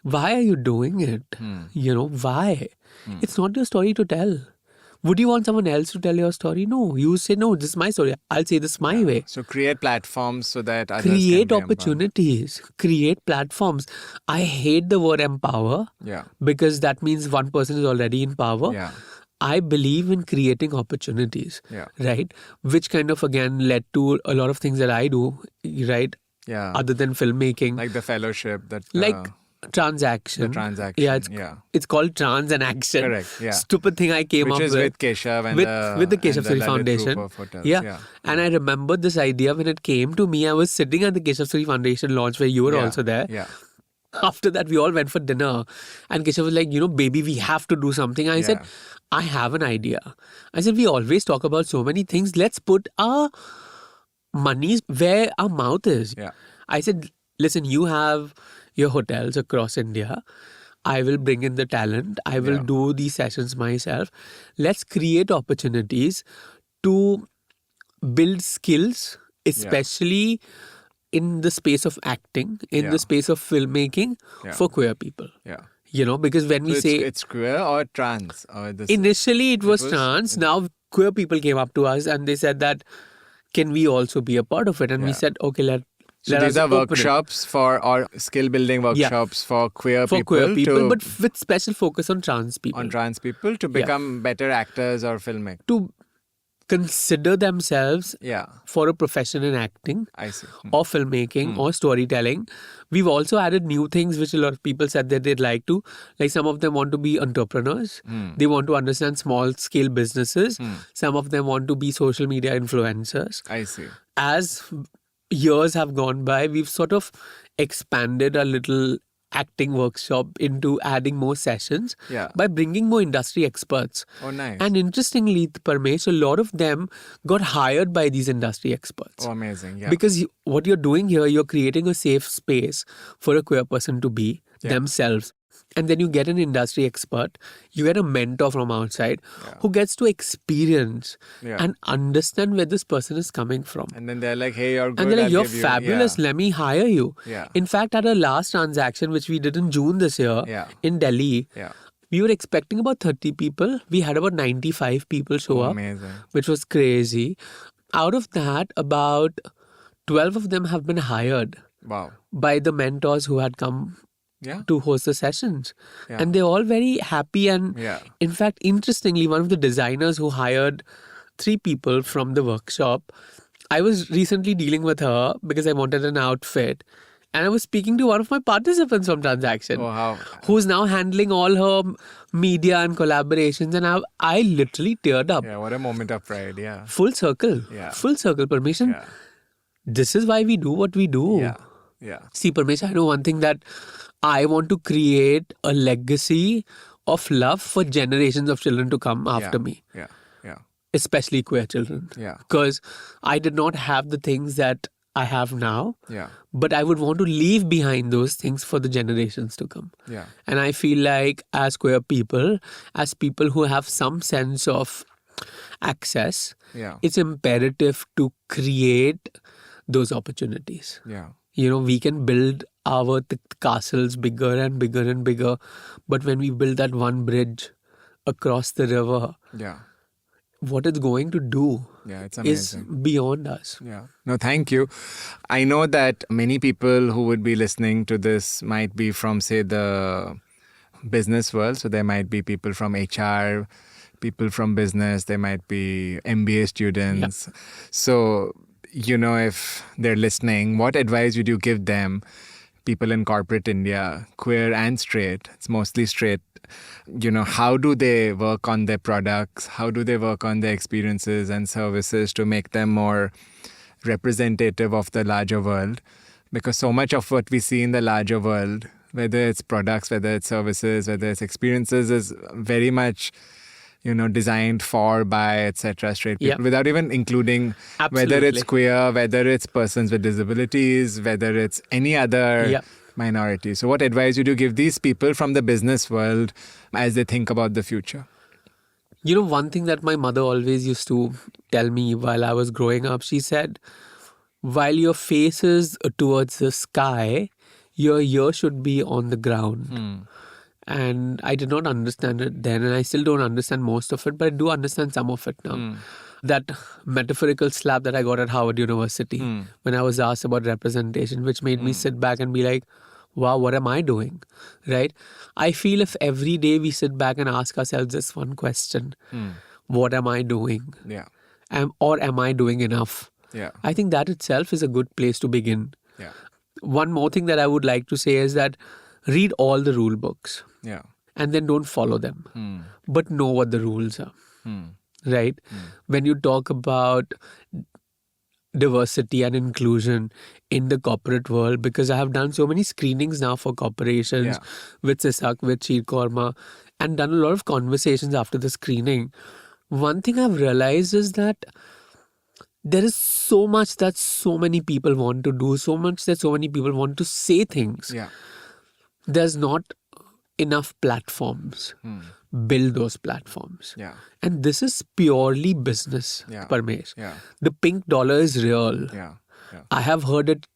Why are you doing it? Why? It's not your story to tell. Would you want someone else to tell your story? No. You say, no, this is my story. I'll say this my way. So create platforms so that others Create can be opportunities. Create platforms. I hate the word empower. Yeah. Because that means one person is already in power. Yeah. I believe in creating opportunities. Yeah. Right? Which kind of, again, led to a lot of things that I do, right? Yeah. Other than filmmaking. Like the fellowship that... Transaction. The transaction. Yeah, it's called Trans and Action. Correct, yeah. Stupid thing I came which up is with Keshav and with the Keshav and Suri Lalit Foundation. group of hotels. Yeah. And I remember this idea when it came to me. I was sitting at the Keshav Suri Foundation launch where you were also there. Yeah. After that, we all went for dinner. And Keshav was like, baby, we have to do something. I said, I have an idea. I said, we always talk about so many things. Let's put our monies where our mouth is. Yeah. I said, listen, you have your hotels across India. I will bring in the talent. I will do these sessions myself. Let's create opportunities to build skills, especially in the space of acting, in the space of filmmaking for queer people. Yeah. Because when we say... It's queer or trans? Or this Initially, it was trans. Now, queer people came up to us and they said that, can we also be a part of it? And we said, okay, let So these are workshops or skill building workshops for queer people. But with special focus on trans people. On trans people to become better actors or filmmakers. consider themselves Yeah. for a profession in acting I see. or filmmaking or storytelling. We've also added new things which a lot of people said that they'd like to. Like some of them want to be entrepreneurs. They want to understand small scale businesses. Some of them want to be social media influencers. I see. As years have gone by, we've sort of expanded a little acting workshop into adding more sessions Yeah. by bringing more industry experts. Oh, nice. And interestingly, Parmesh, a lot of them got hired by these industry experts. Oh, amazing. Yeah. Because what you're doing here, you're creating a safe space for a queer person to be themselves. And then you get an industry expert, you get a mentor from outside who gets to experience and understand where this person is coming from. And then they're like, hey, you're good. And they're like, I'll you're give you-" fabulous, let me hire you. Yeah. In fact, at our last transaction, which we did in June this year in Delhi, we were expecting about 30 people. We had about 95 people show up, Amazing. which was crazy. Out of that, about 12 of them have been hired Wow. by the mentors who had come to host the sessions. Yeah. And they're all very happy. And in fact, interestingly, one of the designers who hired 3 people from the workshop, I was recently dealing with her because I wanted an outfit. And I was speaking to one of my participants from Transaction, who's now handling all her media and collaborations. And I literally teared up. Yeah, what a moment of pride. Yeah. Full circle. Full circle, Parmesh. Yeah. This is why we do what we do. Yeah. Yeah. See, Parmesh, I know one thing, that I want to create a legacy of love for generations of children to come after me. Yeah. Yeah. Especially queer children. Yeah. Because I did not have the things that I have now. Yeah. But I would want to leave behind those things for the generations to come. Yeah. And I feel like as queer people, as people who have some sense of access, it's imperative to create those opportunities. Yeah. You know, we can build our castles bigger and bigger and bigger. But when we build that one bridge across the river, what it's going to do it's is amazing. beyond us. Yeah. No, thank you. I know that many people who would be listening to this might be from, say, the business world. So there might be people from HR, people from business, there might be MBA students. So, you know, if they're listening, what advice would you give them, people in corporate India, queer and straight? It's mostly straight. You know, how do they work on their products? How do they work on their experiences and services to make them more representative of the larger world? Because so much of what we see in the larger world, whether it's products, whether it's services, whether it's experiences, is very much, you know, designed for, by, etc. straight people, without even including whether it's queer, whether it's persons with disabilities, whether it's any other minority. So what advice would you give these people from the business world as they think about the future? You know, one thing that my mother always used to tell me while I was growing up, she said, while your face is towards the sky, your ear should be on the ground. And I did not understand it then, and I still don't understand most of it, but I do understand some of it now. That metaphorical slap that I got at Harvard University when I was asked about representation, which made me sit back and be like, wow, what am I doing? Right? I feel if every day we sit back and ask ourselves this one question, what am I doing? Or am I doing enough? I think that itself is a good place to begin. One more thing that I would like to say is that read all the rule books. And then don't follow them. But know what the rules are. Right? When you talk about diversity and inclusion in the corporate world, because I have done so many screenings now for corporations with Sisak, with Sheer Korma, and done a lot of conversations after the screening. One thing I've realized is that there is so much that so many people want to do, so much that so many people want to say things. There's not enough platforms. Build those platforms. And this is purely business, Parmesh. The pink dollar is real. I have heard it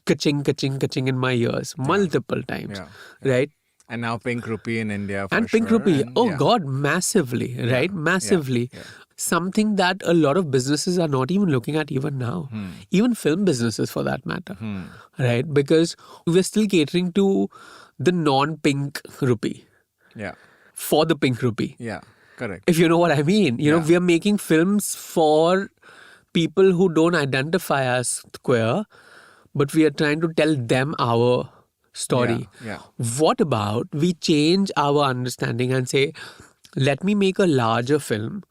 ka-ching, ka-ching, ka-ching in my ears multiple times. Right? And now pink rupee in India. And pink rupee. God, massively. Right? Massively. Something that a lot of businesses are not even looking at even now. Even film businesses for that matter. Right? Because we're still catering to the non-pink rupee. For the pink rupee. Correct. If you know what I mean. You know, Yeah. we are making films for people who don't identify as queer, but we are trying to tell them our story. Yeah. What about we change our understanding and say, let me make a larger film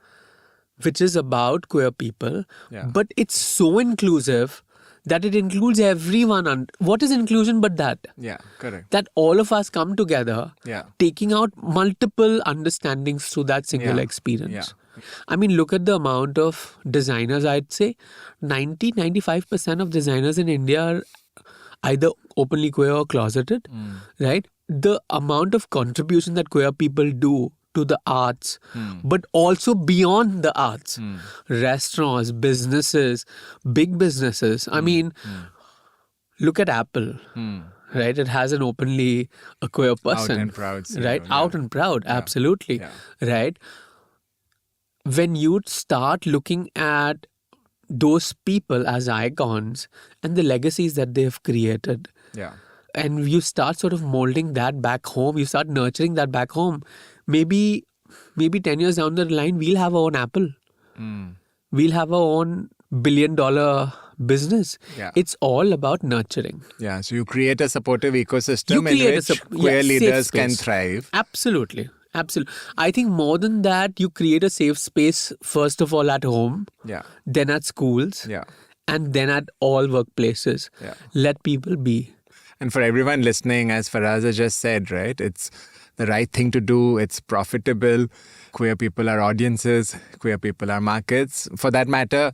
which is about queer people, Yeah. but it's so inclusive that it includes everyone. What is inclusion but that? Yeah. Correct. That all of us come together, Yeah. taking out multiple understandings through that single Yeah. experience. Yeah. I mean, look at the amount of designers. I'd say 95% of designers in India are either openly queer or closeted, right? The amount of contribution that queer people do to the arts, but also beyond the arts, restaurants, businesses, big businesses. I mean, look at Apple, right? It has an openly a queer person, and proud CEO, right? yeah. Out and proud, absolutely, Yeah. right? When you start looking at those people as icons and the legacies that they have created, Yeah. and you start sort of molding that back home, you start nurturing that back home, maybe 10 years down the line, we'll have our own Apple. We'll have our own $1 billion business. Yeah. It's all about nurturing. Yeah. So you create a supportive ecosystem You in create a which sup- queer yeah, safe leaders can space. thrive. Absolutely. Absolutely. I think more than that, you create a safe space, first of all, at home, Yeah. then at schools, Yeah. and then at all workplaces. Yeah. Let people be. And for everyone listening, as Faraz has just said, right, it's the right thing to do. It's profitable. Queer people are audiences. Queer people are markets. For that matter,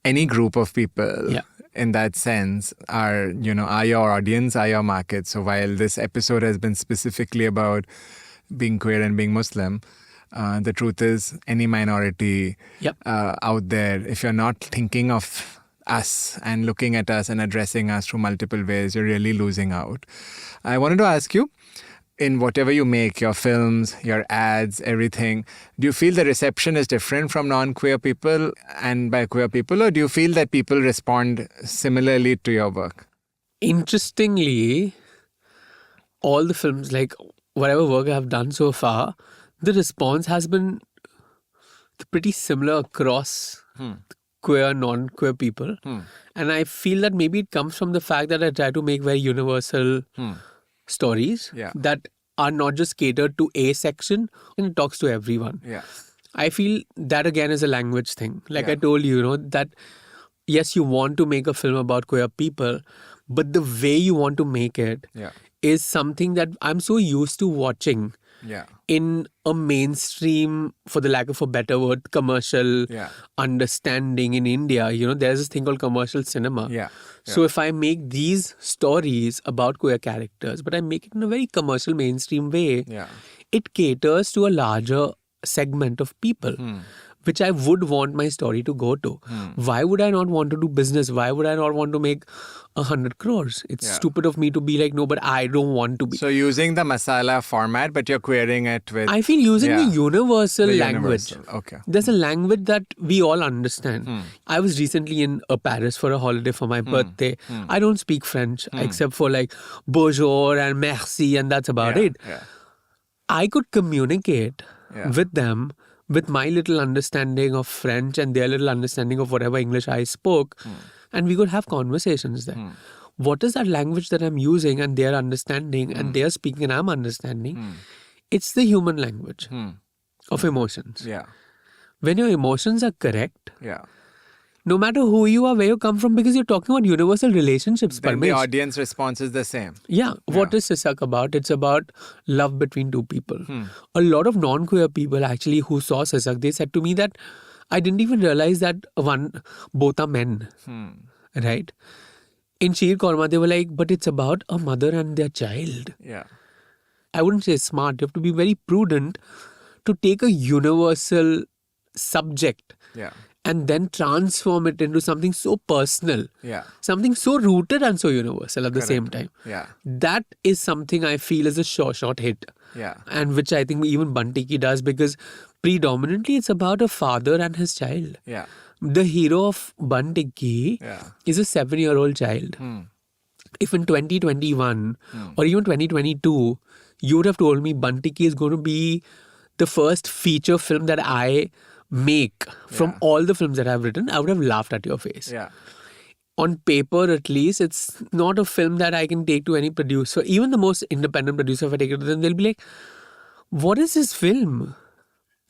any group of people Yeah. in that sense are your audience, are your market. So while this episode has been specifically about being queer and being Muslim, the truth is any minority Yep. out there, if you're not thinking of us and looking at us and addressing us through multiple ways, you're really losing out. I wanted to ask you, in whatever you make, your films, your ads, everything, do you feel the reception is different from non-queer people and by queer people, or do you feel that people respond similarly to your work? Interestingly, all the films, like whatever work I've done so far, the response has been pretty similar across queer, non-queer people. And I feel that maybe it comes from the fact that I try to make very universal stories Yeah. that are not just catered to a section, and it talks to everyone. Yeah. I feel that again is a language thing. Like Yeah. I told you, that yes, you want to make a film about queer people, but the way you want to make it Yeah. is something that I'm so used to watching Yeah. in a mainstream, for the lack of a better word, commercial Yeah. understanding in India. There's this thing called commercial cinema. Yeah. So if I make these stories about queer characters, but I make it in a very commercial, mainstream way, Yeah. it caters to a larger segment of people, which I would want my story to go to. Why would I not want to do business? Why would I not want to make 100 crores? It's Yeah. stupid of me to be like, no, but I don't want to be. So using the masala format, but you're querying it with... I feel using Yeah. the universal The language. universal, okay. There's a language that we all understand. I was recently in Paris for a holiday for my birthday. I don't speak French except for like bonjour and merci, and that's about Yeah. it. Yeah. I could communicate Yeah. with them with my little understanding of French and their little understanding of whatever English I spoke, and we could have conversations there. What is that language that I'm using and they're understanding and they're speaking and I'm understanding? It's the human language of emotions. Yeah. When your emotions are correct, Yeah. no matter who you are, where you come from, because you're talking about universal relationships. Then the Parmesh. audience response is the same. Yeah. What is Sisak about? It's about love between two people. A lot of non-queer people actually who saw Sisak, they said to me that I didn't even realize that both are men. Right? In Sheer Korma, they were like, but it's about a mother and their child. Yeah. I wouldn't say smart. You have to be very prudent to take a universal subject Yeah. and then transform it into something so personal. Yeah. Something so rooted and so universal at the same time. Yeah. That is something I feel is a short hit. Yeah. And which I think even Bantiki does, because predominantly it's about a father and his child. Yeah. The hero of Bantiki Yeah. is a 7-year-old child. If in 2021 or even 2022, you would have told me Bantiki is going to be the first feature film that I make from all the films that I've written, I would have laughed at your face. Yeah. On paper, at least, it's not a film that I can take to any producer. Even the most independent producer, if I take it to them, they'll be like, what is this film?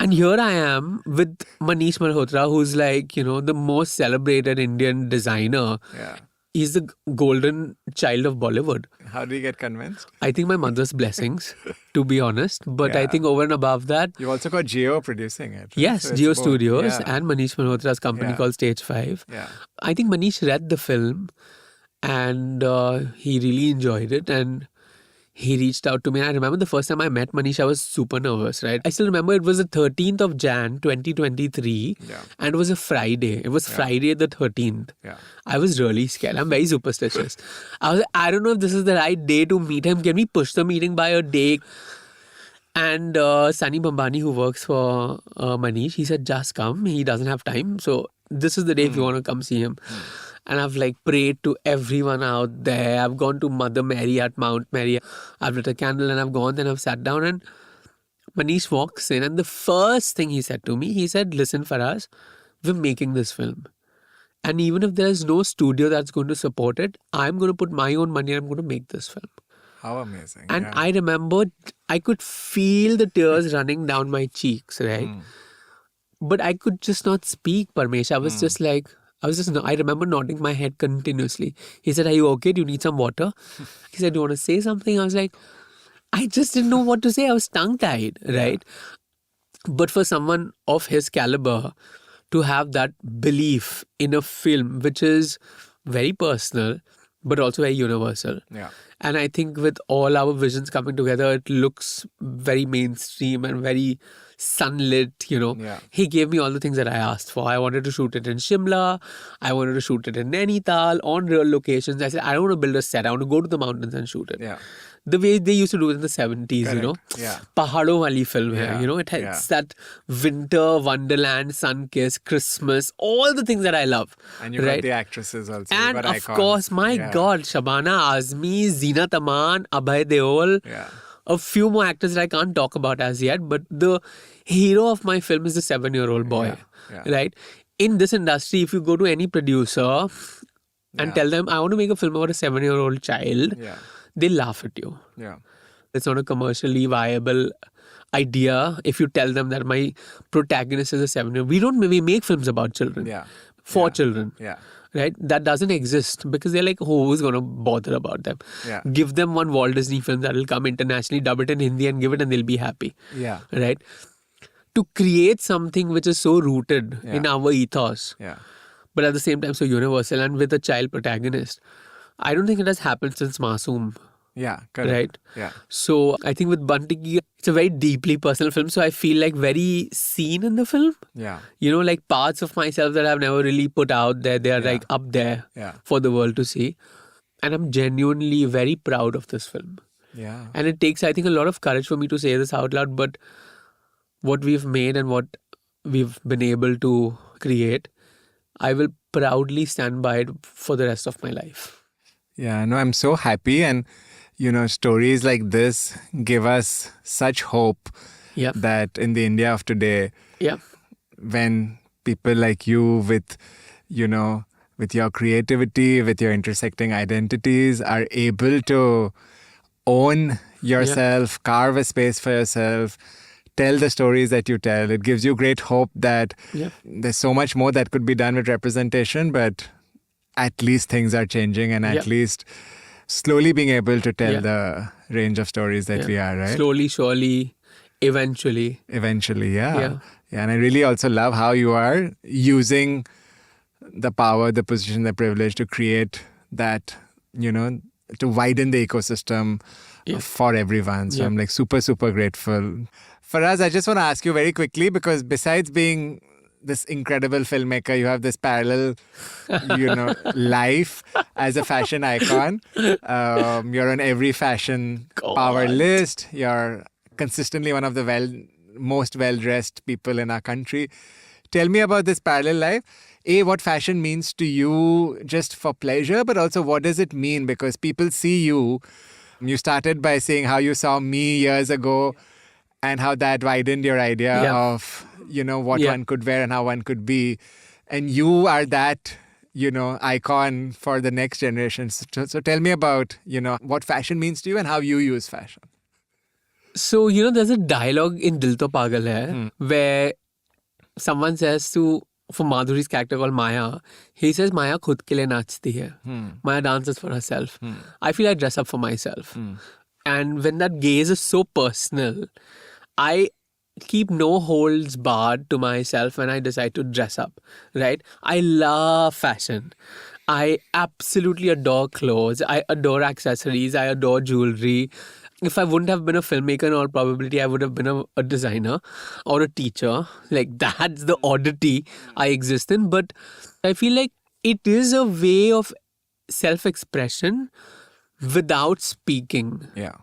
And here I am with Manish Malhotra, who's like, the most celebrated Indian designer. Yeah. He's the golden child of Bollywood. How do you get convinced? I think my mother's blessings, to be honest. But I Yeah. think over and above that, You've also got Geo producing it. Right? yes, So it's Geo both. Studios Yeah. and Manish Malhotra's company Yeah. called Stage 5. Yeah. I think Manish read the film and he really enjoyed it, and he reached out to me. And I remember the first time I met Manish, I was super nervous, right? I still remember it was the 13th of Jan 2023 Yeah. and it was a Friday. It was Friday the 13th. Yeah. I was really scared. I'm very superstitious. I was like, I don't know if this is the right day to meet him. Can we push the meeting by a day? And Sunny Bambani, who works for Manish, he said, just come. He doesn't have time. So this is the day if you want to come see him. And I've like prayed to everyone out there. I've gone to Mother Mary at Mount Mary. I've lit a candle and I've gone. Then I've sat down and Manish walks in. And the first thing he said to me, he said, listen, Faraz, we're making this film. And even if there's no studio that's going to support it, I'm going to put my own money and I'm going to make this film. How amazing. And yeah. I remembered, I could feel the tears running down my cheeks, right? But I could just not speak, Parmesh. I was just like, I remember nodding my head continuously. He said, are you okay? Do you need some water? He said, do you want to say something? I was like, I just didn't know what to say. I was tongue-tied, right? But for someone of his caliber to have that belief in a film, which is very personal, but also very universal. Yeah. And I think with all our visions coming together, it looks very mainstream and very sunlit, Yeah. He gave me all the things that I asked for. I wanted to shoot it in Shimla. I wanted to shoot it in Nainital, on real locations. I said, I don't want to build a set. I want to go to the mountains and shoot it. Yeah. The way they used to do it in the 70s, Correct. Yeah. Pahado wali film Yeah. hai, it has that winter, wonderland, sun-kissed, Christmas, all the things that I love. And you right? got the actresses also. You And got of icons. course, my Yeah. God, Shabana Azmi, Zeenat Aman, Abhay Deol, Yeah. a few more actors that I can't talk about as yet, but the hero of my film is the 7-year-old boy, Yeah. right? In this industry, if you go to any producer and tell them, I want to make a film about a 7-year-old child, Yeah. they laugh at you. Yeah. It's not a commercially viable idea if you tell them that my protagonist is a 7-year-old. We make films about children, Yeah. for Yeah. children. Yeah. Right? That doesn't exist because they're like, who's going to bother about them? Yeah. Give them one Walt Disney film that will come internationally, dub it in Hindi and give it and they'll be happy. Yeah. Right? To create something which is so rooted in our ethos, Yeah. but at the same time so universal and with a child protagonist, I don't think it has happened since Masoom. Yeah. Correct. Right? Yeah. So I think with Bantiki, it's a very deeply personal film. So I feel like very seen in the film. Yeah. Like parts of myself that I've never really put out there, they are like up there Yeah. for the world to see. And I'm genuinely very proud of this film. Yeah. And it takes, I think, a lot of courage for me to say this out loud, but what we've made and what we've been able to create, I will proudly stand by it for the rest of my life. Yeah, no, I'm so happy. And, stories like this give us such hope Yeah. that in the India of today, Yeah. when people like you with your creativity, with your intersecting identities are able to own yourself, carve a space for yourself, tell the stories that you tell, it gives you great hope that there's so much more that could be done with representation, but at least things are changing and at least slowly being able to tell the range of stories that we are, right? Slowly, surely, eventually. Eventually, Yeah. yeah. And I really also love how you are using the power, the position, the privilege to create that, to widen the ecosystem for everyone. So I'm like super, super grateful. Faraz, I just want to ask you very quickly, because besides being this incredible filmmaker, you have this parallel, life as a fashion icon. You're on every fashion power list. You're consistently one of the most well-dressed people in our country. Tell me about this parallel life. A, what fashion means to you just for pleasure, but also what does it mean? Because people see you. You started by saying how you saw me years ago. and how that widened your idea Yeah. of, what Yeah. one could wear and how one could be. And you are that, icon for the next generation. So tell me about, what fashion means to you and how you use fashion. So, there's a dialogue in Dil To Pagal Hai where someone says for Madhuri's character called Maya, he says, Maya khud ke liye naachti hai. Maya dances for herself. I feel I dress up for myself. And when that gaze is so personal, I keep no holds barred to myself when I decide to dress up, right? I love fashion. I absolutely adore clothes. I adore accessories. I adore jewelry. If I wouldn't have been a filmmaker, in all probability, I would have been a designer or a teacher. Like, that's the oddity I exist in. But I feel like it is a way of self-expression without speaking. Yeah.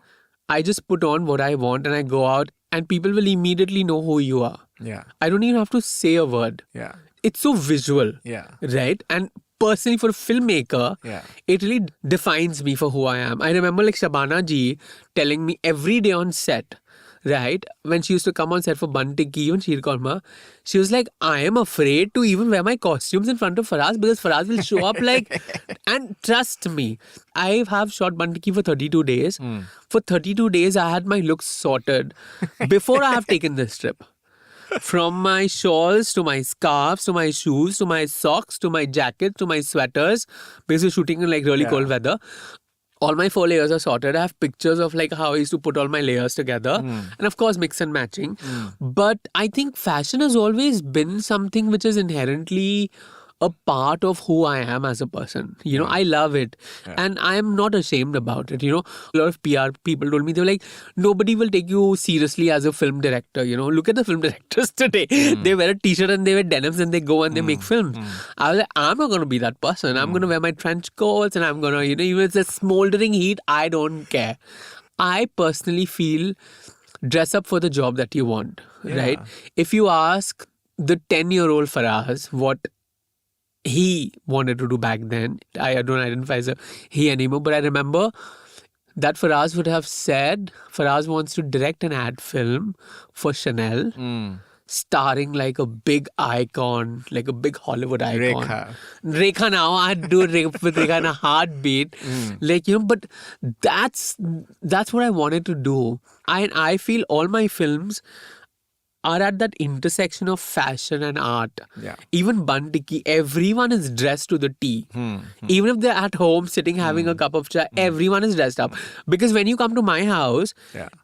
I just put on what I want and I go out and people will immediately know who you are. Yeah. I don't even have to say a word. Yeah. It's so visual. Yeah. Right? And personally, for a filmmaker, it really defines me for who I am. I remember like Shabana ji telling me every day on set, right? When she used to come on set for Bantiki, even Sheer Korma, she was like, I am afraid to even wear my costumes in front of Faraz because Faraz will show up like, and trust me, I have shot Bantiki for 32 days. For 32 days, I had my looks sorted before I have taken this trip. From my shawls to my scarves to my shoes to my socks to my jacket to my sweaters, because we're shooting in like really cold weather. All my 4 layers are sorted. I have pictures of like how I used to put all my layers together. And of course, mix and matching. But I think fashion has always been something which is inherently a part of who I am as a person. I love it. And I am not ashamed about it. A lot of PR people told me, they were like, nobody will take you seriously as a film director. Look at the film directors today. They wear a t-shirt and they wear denims and they go and they make films. I was like, I'm not going to be that person. I'm going to wear my trench coats and I'm going to, even if it's a smoldering heat, I don't care. I personally feel dress up for the job that you want, right? If you ask the 10-year-old Faraz what he wanted to do back then, I don't identify as a he anymore, but I remember that Faraz would have said Faraz wants to direct an ad film for Chanel, starring like a big icon, like a big Hollywood icon. Rekha now, I'd do it with Rekha in a heartbeat. But that's what I wanted to do. I feel all my films are at that intersection of fashion and art. Even Bantiki, everyone is dressed to the T. Even if they're at home sitting having a cup of chai, everyone is dressed up. Because when you come to my house,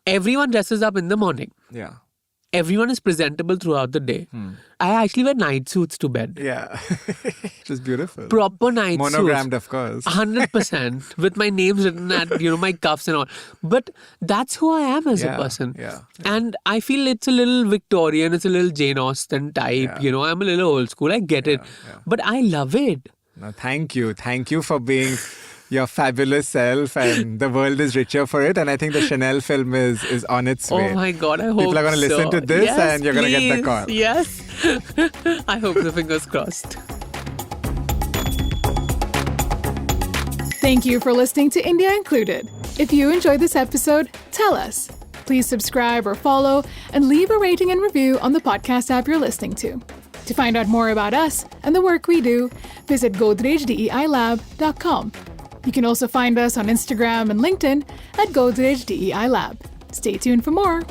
everyone dresses up in the morning. Everyone is presentable throughout the day. I actually wear night suits to bed. Yeah. Which is beautiful. Proper night suits. Monogrammed, of course. 100%. With my names written at, my cuffs and all. But that's who I am as a person. And I feel it's a little Victorian, it's a little Jane Austen type. I'm a little old school. I get it. But I love it. No, thank you. Thank you for being your fabulous self, and the world is richer for it. And I think the Chanel film is on its way. Oh my God, I hope people are going to listen to this and you're going to get the call. Yes. I hope the fingers crossed. Thank you for listening to India Included. If you enjoyed this episode, tell us. Please subscribe or follow and leave a rating and review on the podcast app you're listening to. To find out more about us and the work we do, visit GodrejDEILab.com. You can also find us on Instagram and LinkedIn at Godrej DEI Lab. Stay tuned for more.